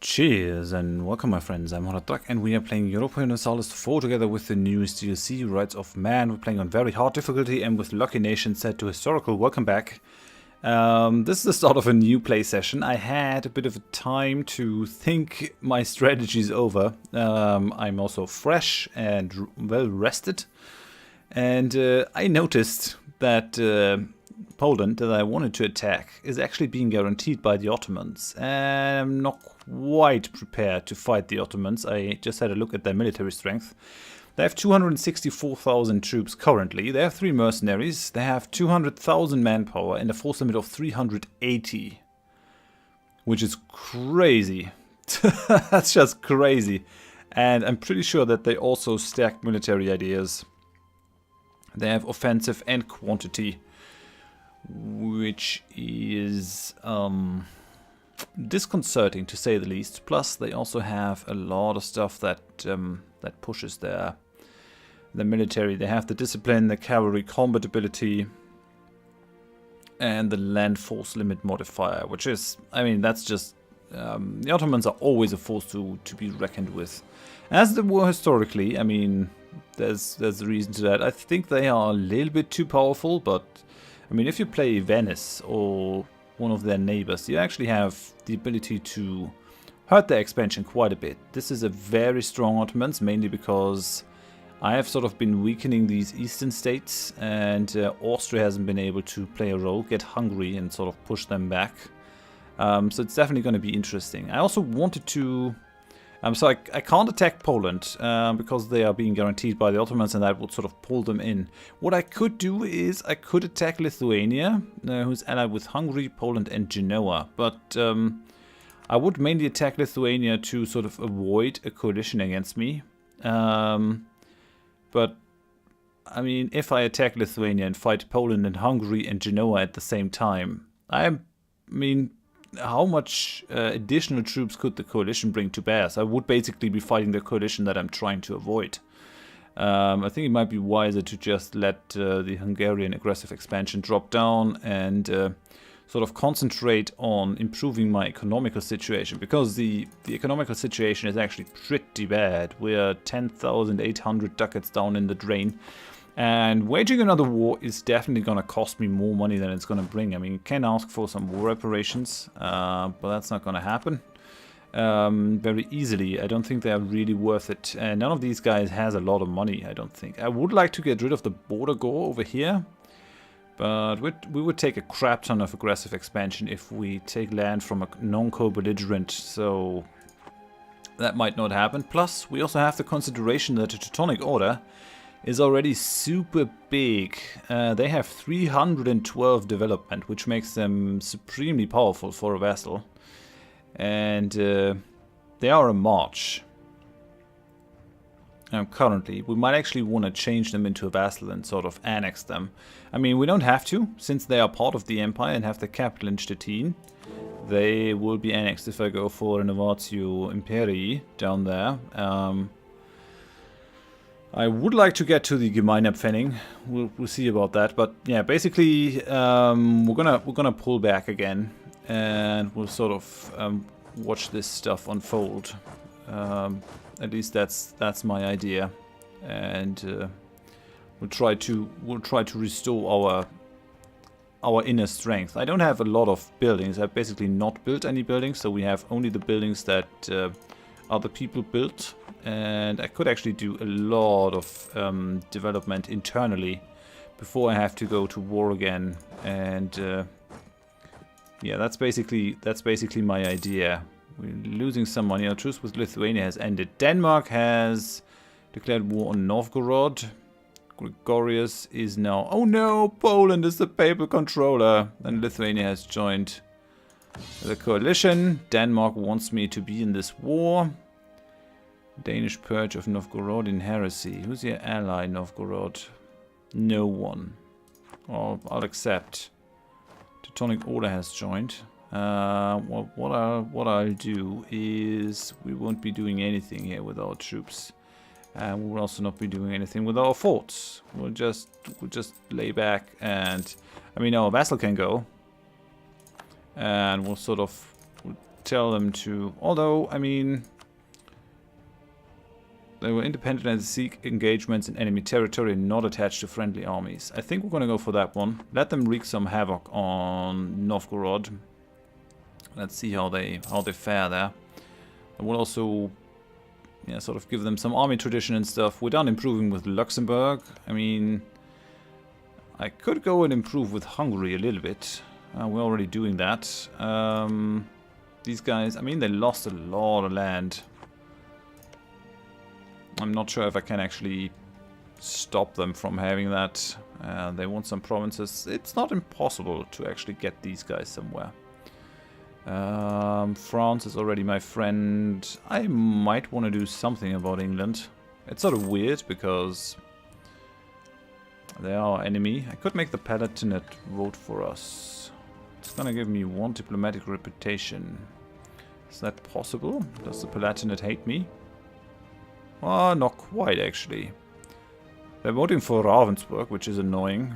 Cheers and welcome my friends, I'm Horath Drak and we are playing Europa Universalis IV together with the newest DLC, Rights of Man. We're playing on very hard difficulty and with Lucky Nation set to historical. Welcome back. This is the start of a new play session. I had a bit of time to think my strategies over. I'm also fresh and well rested. And I noticed that Poland, that I wanted to attack, is actually being guaranteed by the Ottomans. And I'm not quite prepared to fight the Ottomans. I just had a look at their military strength. They have 264,000 troops currently. They have 3 mercenaries. They have 200,000 manpower and a force limit of 380. Which is crazy. That's just crazy. And I'm pretty sure that they also stack military ideas. They have offensive and quantity, which is disconcerting to say the least. Plus, they also have a lot of stuff that that pushes their military. They have the discipline, the cavalry combat ability, and the land force limit modifier, which is, I mean, that's just the Ottomans are always a force to be reckoned with, as they were historically. I mean, there's a reason to that. I think they are a little bit too powerful, but I mean, if you play Venice or one of their neighbors, you actually have the ability to hurt their expansion quite a bit. This is a very strong Ottomans, mainly because I have sort of been weakening these eastern states, and Austria hasn't been able to play a role, get Hungary and sort of push them back. So it's definitely going to be interesting. I also wanted to... so I can't attack Poland because they are being guaranteed by the Ottomans, and that would sort of pull them in. What I could do is I could attack Lithuania, who's allied with Hungary, Poland and Genoa. But I would mainly attack Lithuania to sort of avoid a coalition against me. But I mean, if I attack Lithuania and fight Poland and Hungary and Genoa at the same time, I mean... how much additional troops could the coalition bring to bear? So I would basically be fighting the coalition that I'm trying to avoid. I think it might be wiser to just let the Hungarian aggressive expansion drop down and sort of concentrate on improving my economical situation, because the economical situation is actually pretty bad. We're 10,800 ducats down in the drain. And waging another war is definitely going to cost me more money than it's going to bring. I mean, you can ask for some war reparations, but that's not going to happen very easily. I don't think they are really worth it. And none of these guys has a lot of money, I don't think. I would like to get rid of the border gore over here, but we would take a crap ton of aggressive expansion if we take land from a non-co-belligerent, so that might not happen. Plus, we also have the consideration that the Teutonic Order is already super big. They have 312 development, which makes them supremely powerful for a vassal. And they are a march. Currently, we might actually want to change them into a vassal and sort of annex them. I mean, we don't have to, since they are part of the empire and have the capital in Stettin. They will be annexed if I go for Renovatio Imperii down there. I would like to get to the Gemeinabpfennig. We'll see about that, but yeah, basically we're gonna pull back again, and we'll sort of watch this stuff unfold. At least that's my idea, and we'll try to restore our inner strength. I don't have a lot of buildings. I've basically not built any buildings, so we have only the buildings that other people built. And I could actually do a lot of development internally before I have to go to war again. And yeah, that's basically my idea. We're losing some money. Our truce with Lithuania has ended. Denmark has declared war on Novgorod. Gregorius is now... oh no, Poland is the papal controller. And Lithuania has joined the coalition. Denmark wants me to be in this war. Danish purge of Novgorodian heresy. Who's your ally, Novgorod? No one. Well, I'll accept. Teutonic Order has joined. Well, what I'll do is we won't be doing anything here with our troops, and we will also not be doing anything with our forts. We'll just lay back, and I mean, our vassal can go, and we'll sort of tell them to... Although, I mean... They were independent and seek engagements in enemy territory and not attached to friendly armies. I think we're going to go for that one. Let them wreak some havoc on Novgorod. Let's see how they fare there. And we'll also, yeah, sort of give them some army tradition and stuff. We're done improving with Luxembourg. I mean, I could go and improve with Hungary a little bit. We're already doing that. These guys, I mean, they lost a lot of land. I'm not sure if I can actually stop them from having that. They want some provinces. It's not impossible to actually get these guys somewhere. France is already my friend. I might want to do something about England. It's sort of weird because they are our enemy. I could make the Palatinate vote for us. It's gonna give me 1 diplomatic reputation. Is that possible? Does the Palatinate hate me? Oh, not quite, actually. They're voting for Ravensburg, which is annoying.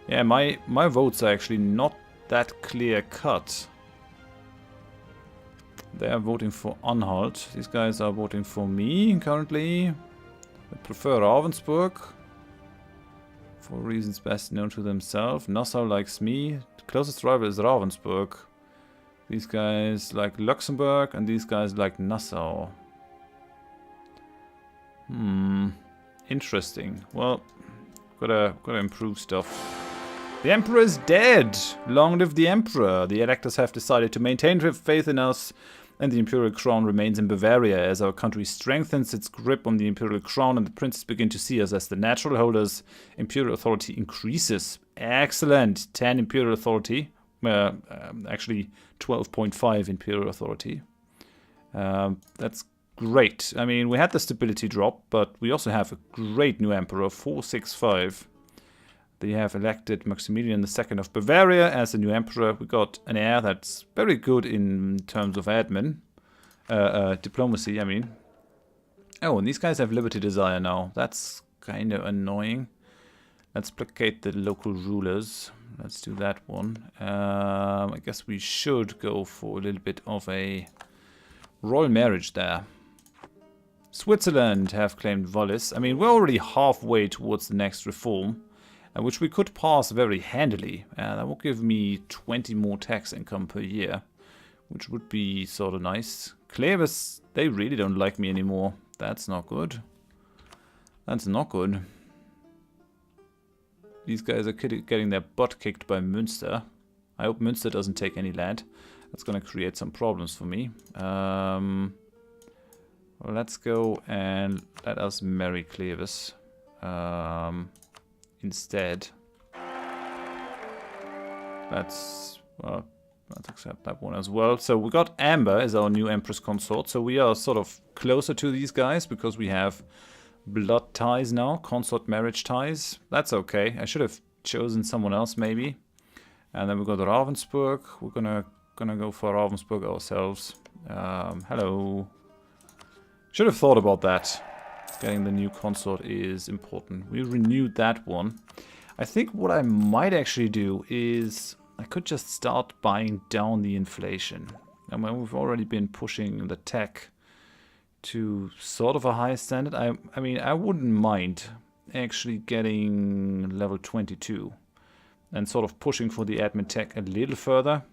Yeah, my votes are actually not that clear-cut. They are voting for Anhalt. These guys are voting for me, currently. I prefer Ravensburg. For reasons best known to themselves. Nassau likes me. The closest rival is Ravensburg. These guys like Luxembourg, and these guys like Nassau. Interesting. Well, gotta improve stuff. The Emperor is dead! Long live the Emperor! The electors have decided to maintain faith in us, and the Imperial Crown remains in Bavaria as our country strengthens its grip on the Imperial Crown and the princes begin to see us as the natural holders. Imperial authority increases. Excellent! 10 Imperial authority. Actually, 12.5 Imperial authority. That's great. I mean, we had the stability drop, but we also have a great new emperor, 465. They have elected Maximilian II of Bavaria as the new emperor. We got an heir that's very good in terms of admin. Diplomacy, I mean. Oh, and these guys have liberty desire now. That's kind of annoying. Let's placate the local rulers. Let's do that one. I guess we should go for a little bit of a royal marriage there. Switzerland have claimed Wallis. I mean, we're already halfway towards the next reform, which we could pass very handily. That will give me 20 more tax income per year, which would be sort of nice. Clevis, they really don't like me anymore. That's not good. That's not good. These guys are getting their butt kicked by Münster. I hope Münster doesn't take any land. That's going to create some problems for me. Well, let's go and let us marry Clevis instead. Let's accept that one as well. So we got Amber as our new Empress Consort. So we are sort of closer to these guys because we have blood ties now, consort marriage ties. That's okay. I should have chosen someone else maybe. And then we got Ravensburg. We're gonna go for Ravensburg ourselves. Hello. Should have thought about that. Getting the new consort is important. We renewed that one. I think what I might actually do is I could just start buying down the inflation. And when we've already been pushing the tech to sort of a high standard, I mean, I wouldn't mind actually getting level 22 and sort of pushing for the admin tech a little further.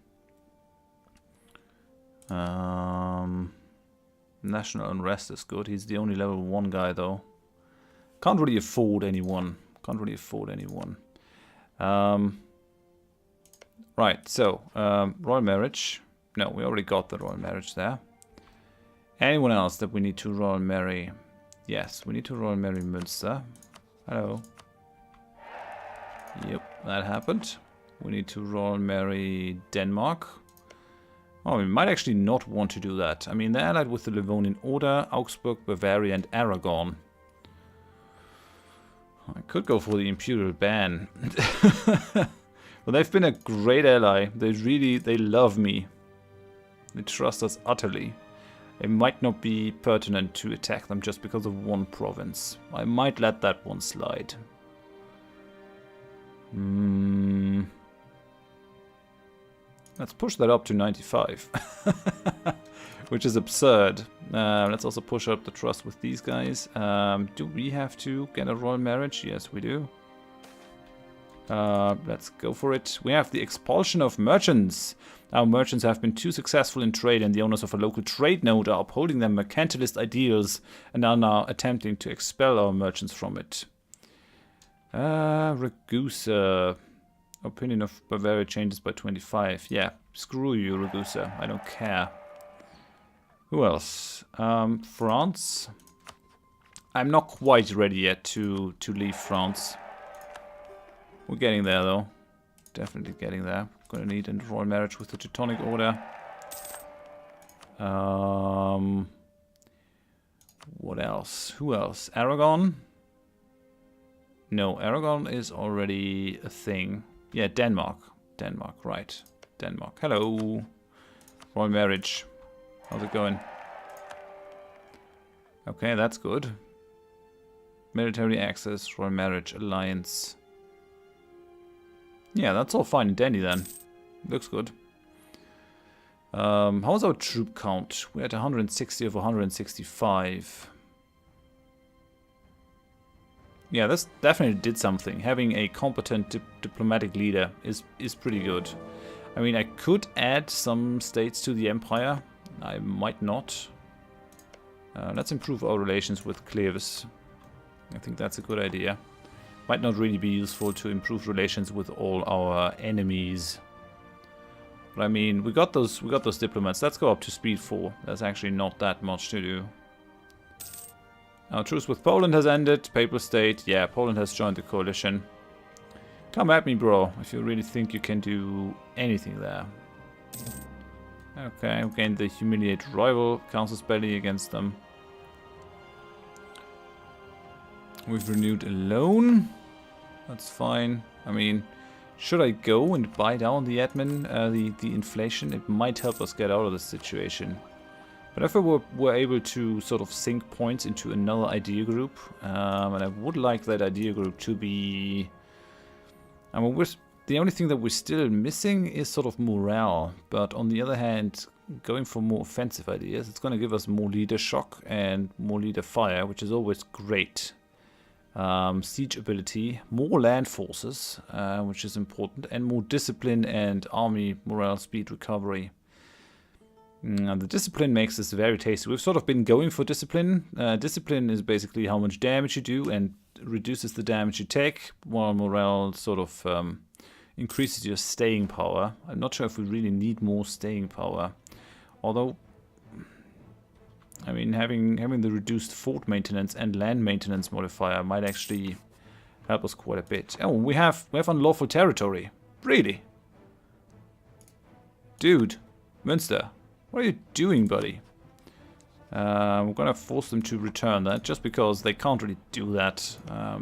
National unrest is good. He's the only level 1 guy though. Can't really afford anyone. Right, so royal marriage. No, we already got the royal marriage there. Anyone else that we need to royal marry? Yes, we need to royal marry Münster. Hello. Yep, that happened. We need to royal marry Denmark. Oh, we might actually not want to do that. I mean, they're allied with the Livonian Order, Augsburg, Bavaria, and Aragon. I could go for the Imperial ban. Well, they've been a great ally. They love me. They trust us utterly. It might not be pertinent to attack them just because of one province. I might let that one slide. Let's push that up to 95. Which is absurd. Let's also push up the trust with these guys. Do we have to get a royal marriage? Yes, we do. Let's go for it. We have the expulsion of merchants. Our merchants have been too successful in trade, and the owners of a local trade node are upholding their mercantilist ideals and are now attempting to expel our merchants from it. Ragusa. Opinion of Bavaria changes by 25. Yeah, screw you, Ragusa. I don't care. Who else? France. I'm not quite ready yet to leave France. We're getting there, though. Definitely getting there. Gonna need a royal marriage with the Teutonic Order. What else? Who else? Aragon? No, Aragon is already a thing. Yeah, Denmark. Denmark, right. Denmark. Hello. Royal marriage. How's it going? Okay, that's good. Military access, royal marriage, alliance. Yeah, that's all fine and dandy then. Looks good. How's our troop count? We're at 160 of 165. Yeah, this definitely did something. Having a competent diplomatic leader is pretty good. I mean, I could add some states to the empire. I might not. Let's improve our relations with Cleves. I think that's a good idea. Might not really be useful to improve relations with all our enemies. But I mean, we got those diplomats. Let's go up to speed 4. There's actually not that much to do. Our truce with Poland has ended. Papal state. Yeah, Poland has joined the coalition. Come at me, bro, if you really think you can do anything there. Okay, we gained the humiliate rival. Council's belly against them. We've renewed a loan. That's fine. I mean, should I go and buy down the admin, the inflation? It might help us get out of this situation. But if we were able to sort of sink points into another idea group, and I would like that idea group to be... I mean, the only thing that we're still missing is sort of morale. But on the other hand, going for more offensive ideas, it's going to give us more leader shock and more leader fire, which is always great. Siege ability, more land forces, which is important, and more discipline and army morale speed recovery. The discipline makes this very tasty. We've sort of been going for discipline. Discipline is basically how much damage you do and reduces the damage you take, while morale sort of increases your staying power. I'm not sure if we really need more staying power. Although, I mean, having the reduced fort maintenance and land maintenance modifier might actually help us quite a bit. Oh, we have unlawful territory. Really? Dude, Münster, what are you doing, buddy? We're gonna force them to return that, just because they can't really do that.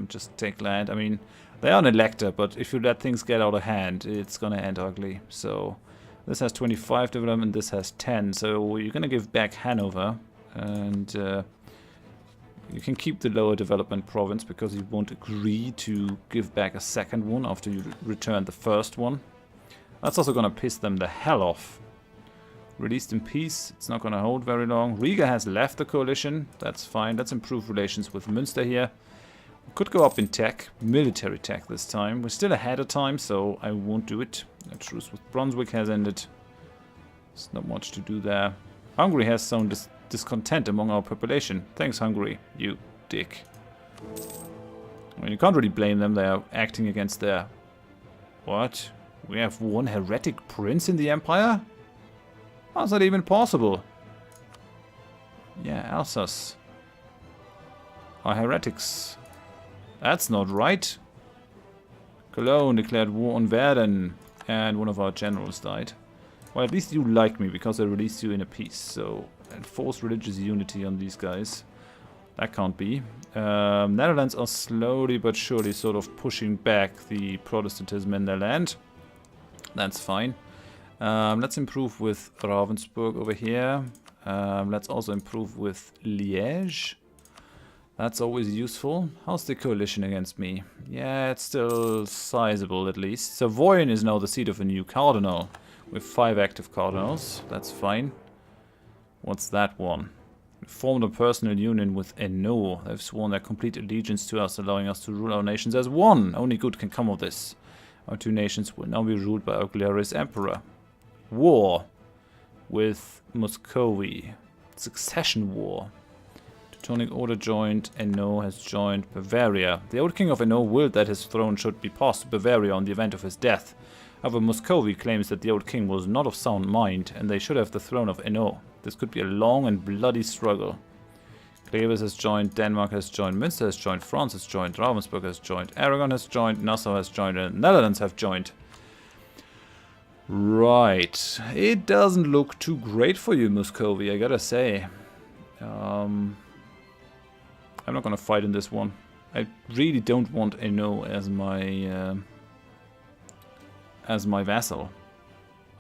Just take land. I mean, they are an elector, but if you let things get out of hand, it's gonna end ugly. So this has 25 development, this has 10. So you're gonna give back Hanover. And you can keep the lower development province because you won't agree to give back a second one after you return the first one. That's also going to piss them the hell off. Released in peace. It's not going to hold very long. Riga has left the coalition. That's fine. Let's improve relations with Münster here. We could go up in tech. Military tech this time. We're still ahead of time, so I won't do it. A truce with Brunswick has ended. There's not much to do there. Hungary has sown discontent among our population. Thanks, Hungary, you dick. I mean, you can't really blame them. They are acting against their... What? We have one heretic prince in the empire? How's that even possible? Yeah, Alsace are heretics. That's not right. Cologne declared war on Verden, and one of our generals died. Well, at least you like me, because I released you in a peace, so... Enforce religious unity on these guys. That can't be. Netherlands are slowly but surely sort of pushing back the Protestantism in their land. That's fine. Let's improve with Ravensburg over here. Let's also improve with Liège. That's always useful. How's the coalition against me? Yeah, it's still sizable at least. Savoyen is now the seat of a new cardinal, with 5 active cardinals. That's fine. What's that one? We formed a personal union with Eno. They've sworn their complete allegiance to us, allowing us to rule our nations as one. Only good can come of this. Our 2 nations will now be ruled by our glorious emperor. War with Muscovy. Succession war. Teutonic Order joined. Eno has joined Bavaria. The old king of Eno willed that his throne should be passed to Bavaria on the event of his death. However, Muscovy claims that the old king was not of sound mind, and they should have the throne of Eno. This could be a long and bloody struggle. Cleves has joined, Denmark has joined, Münster has joined, France has joined, Ravensburg has joined, Aragon has joined, Nassau has joined, and the Netherlands have joined. Right. It doesn't look too great for you, Muscovy, I gotta say. I'm not gonna fight in this one. I really don't want Eno as my vassal.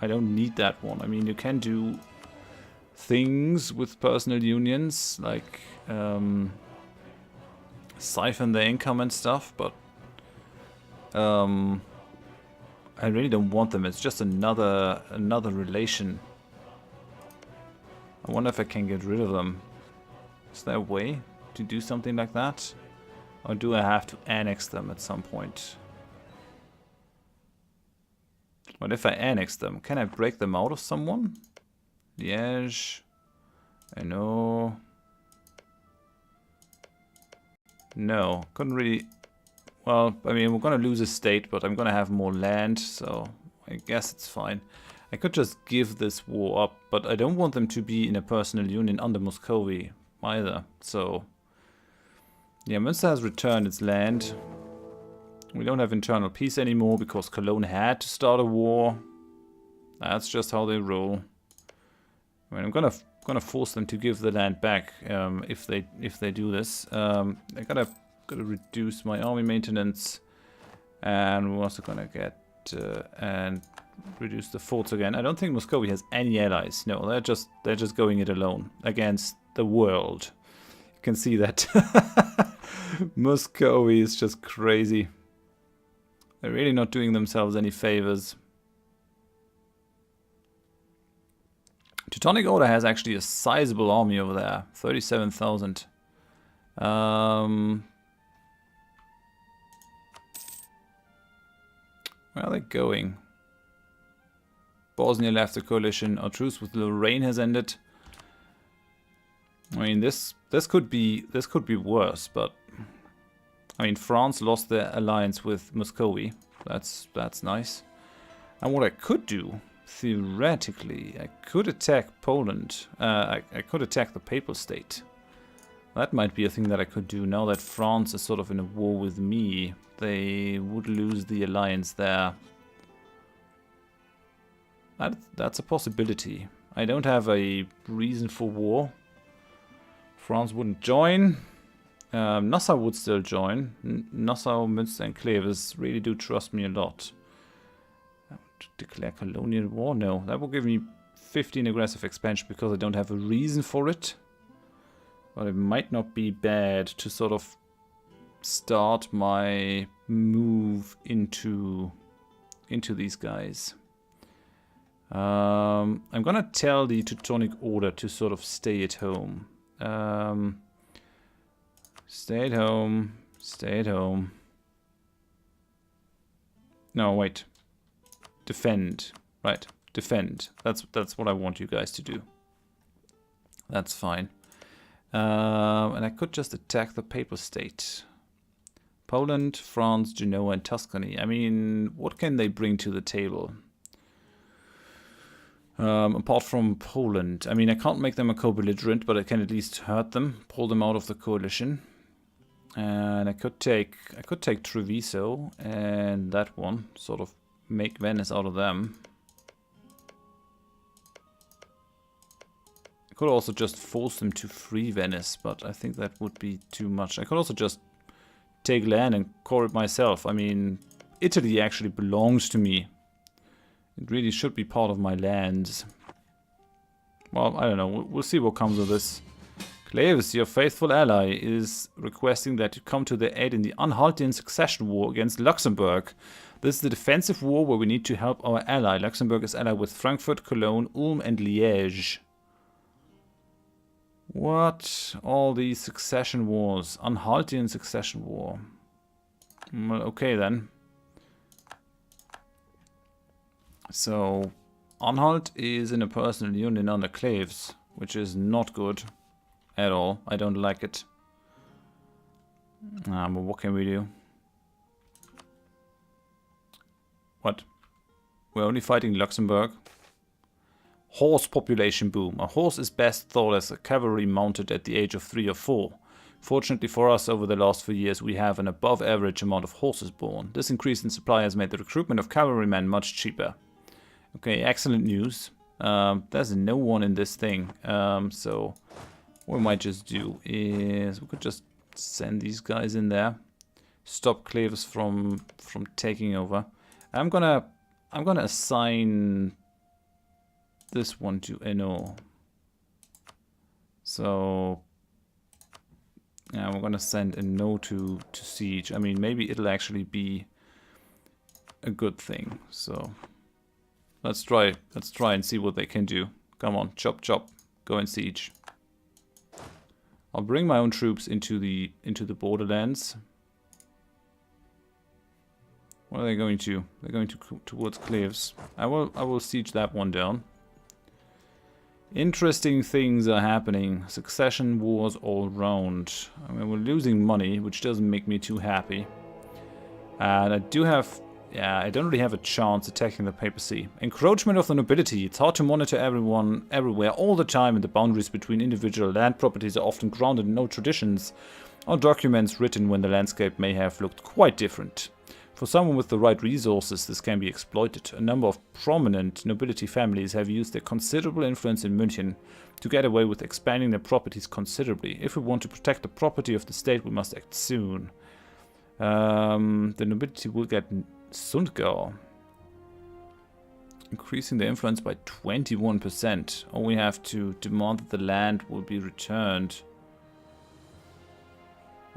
I don't need that one. I mean, you can do things with personal unions, like siphon their income and stuff, but I really don't want them. It's just another relation. I wonder if I can get rid of them. Is there a way to do something like that? Or do I have to annex them at some point? What if I annex them? Can I break them out of someone? Liège. I know. No, couldn't really. Well, I mean, we're gonna lose a state, but I'm gonna have more land, so I guess it's fine. I could just give this war up, but I don't want them to be in a personal union under Muscovy either. So, yeah, Münster has returned its land. We don't have internal peace anymore because Cologne had to start a war. That's just how they roll. I mean, I'm gonna force them to give the land back if they do this. I gotta reduce my army maintenance, and we're also gonna get and reduce the forts again. I don't think Muscovy has any allies. No, they're just going it alone against the world. You can see that Muscovy is just crazy. They're really not doing themselves any favors. Teutonic Order has actually a sizable army over there. 37,000. Where are they going? Bosnia left the coalition. Our truce with Lorraine has ended. I mean, this could be worse, but I mean, France lost their alliance with Muscovy. That's nice. And what I could do, theoretically, I could attack Poland. I could attack the Papal State. That might be a thing that I could do. Now that France is sort of in a war with me, they would lose the alliance there. That's a possibility. I don't have a reason for war. France wouldn't join. Nassau would still join. Nassau, Münster and Cleves really do trust me a lot. Declare colonial war? No, that will give me 15 aggressive expansion because I don't have a reason for it. But it might not be bad to sort of start my move into these guys. I'm gonna tell the Teutonic Order to sort of stay at home. Stay at home. Stay at home. No, wait. Defend. Right. Defend. That's what I want you guys to do. That's fine. And I could just attack the Papal State. Poland, France, Genoa, and Tuscany. I mean, what can they bring to the table? Apart from Poland. I mean, I can't make them a co-belligerent, but I can at least hurt them, pull them out of the coalition. And I could take Treviso and that one, sort of make Venice out of them. I could also just force them to free Venice, but I think that would be too much. I could also just take land and core it myself. I mean, Italy actually belongs to me. It really should be part of my lands. Well, I don't know. We'll see what comes of this. Cleves, your faithful ally, is requesting that you come to their aid in the Anhaltian succession war against Luxembourg. This is the defensive war where we need to help our ally. Luxembourg is allied with Frankfurt, Cologne, Ulm and Liège. What? All these succession wars. Anhaltian succession war. Well, okay then. So, Anhalt is in a personal union under Cleves, which is not good at all. I don't like it. But what can we do? What? We're only fighting Luxembourg. Horse population boom. A horse is best thought as a cavalry mounted at the age of 3 or 4. Fortunately for us, over the last few years, we have an above average amount of horses born. This increase in supply has made the recruitment of cavalrymen much cheaper. Okay, excellent news. There's no one in this thing. So what we might just do is we could just send these guys in there. Stop Cleves from taking over. I'm gonna assign this one to NO. So yeah, we're gonna send NO to siege. I mean, maybe it'll actually be a good thing. So let's try and see what they can do. Come on, chop chop, go and siege. I'll bring my own troops into the borderlands. What are they going to? They're going towards Cleves. I will siege that one down. Interesting things are happening. Succession wars all round. I mean, we're losing money, which doesn't make me too happy. And I do have... yeah, I don't really have a chance attacking the papacy. Encroachment of the nobility. It's hard to monitor everyone, everywhere, all the time, and the boundaries between individual land properties are often grounded in old traditions or documents written when the landscape may have looked quite different. For someone with the right resources, this can be exploited. A number of prominent nobility families have used their considerable influence in München to get away with expanding their properties considerably. If we want to protect the property of the state, we must act soon. The nobility will get Sundgau, increasing their influence by 21%. Or we have to demand that the land will be returned.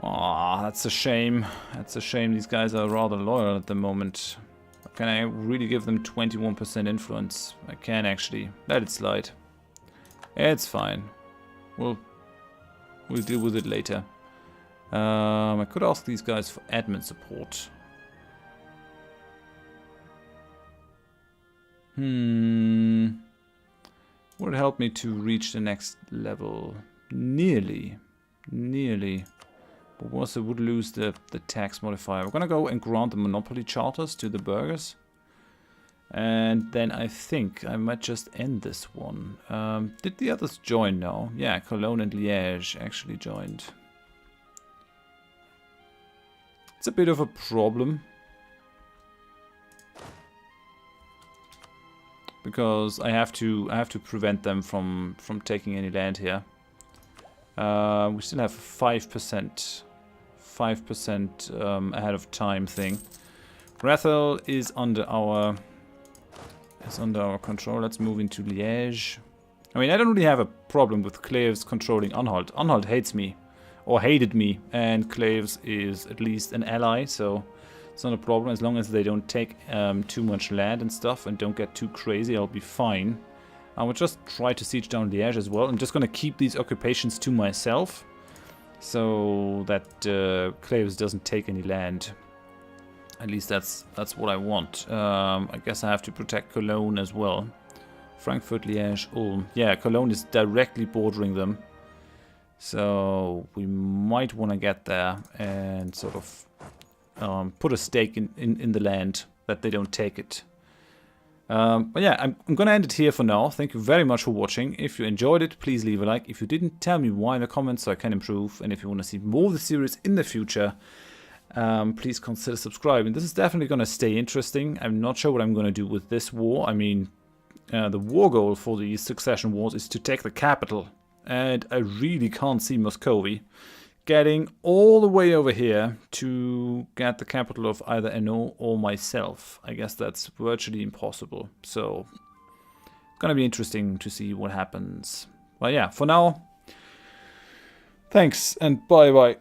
Ah, that's a shame. That's a shame. These guys are rather loyal at the moment. Can I really give them 21% influence? I can actually. Let it slide. It's fine. We'll deal with it later. I could ask these guys for admin support. Would it help me to reach the next level? Nearly. But also would lose the tax modifier. We're gonna go and grant the monopoly charters to the burghers. And then I think I might just end this one. Did the others join now? Yeah, Cologne and Liège actually joined. It's a bit of a problem. Because I have to prevent them from taking any land here. We still have 5% ahead of time thing. Rathel is under our control. Let's move into Liège. I mean, I don't really have a problem with Cleves controlling Anhalt. Anhalt hates me, or hated me, and Cleves is at least an ally, so it's not a problem. As long as they don't take too much land and stuff and don't get too crazy, I'll be fine. I will just try to siege down Liège as well. I'm just going to keep these occupations to myself, so that Cleves doesn't take any land. At least that's what I want. I guess I have to protect Cologne as well. Frankfurt, Liège, Ulm. Yeah, Cologne is directly bordering them. So we might want to get there and sort of put a stake in the land that they don't take it. But yeah, I'm going to end it here for now. Thank you very much for watching. If you enjoyed it, please leave a like. If you didn't, tell me why in the comments so I can improve. And if you want to see more of the series in the future, please consider subscribing. This is definitely going to stay interesting. I'm not sure what I'm going to do with this war. I mean, the war goal for these succession wars is to take the capital. And I really can't see Muscovy getting all the way over here to get the capital of either Hainaut or myself. I guess that's virtually impossible. So, gonna be interesting to see what happens. But yeah, for now, thanks and bye-bye.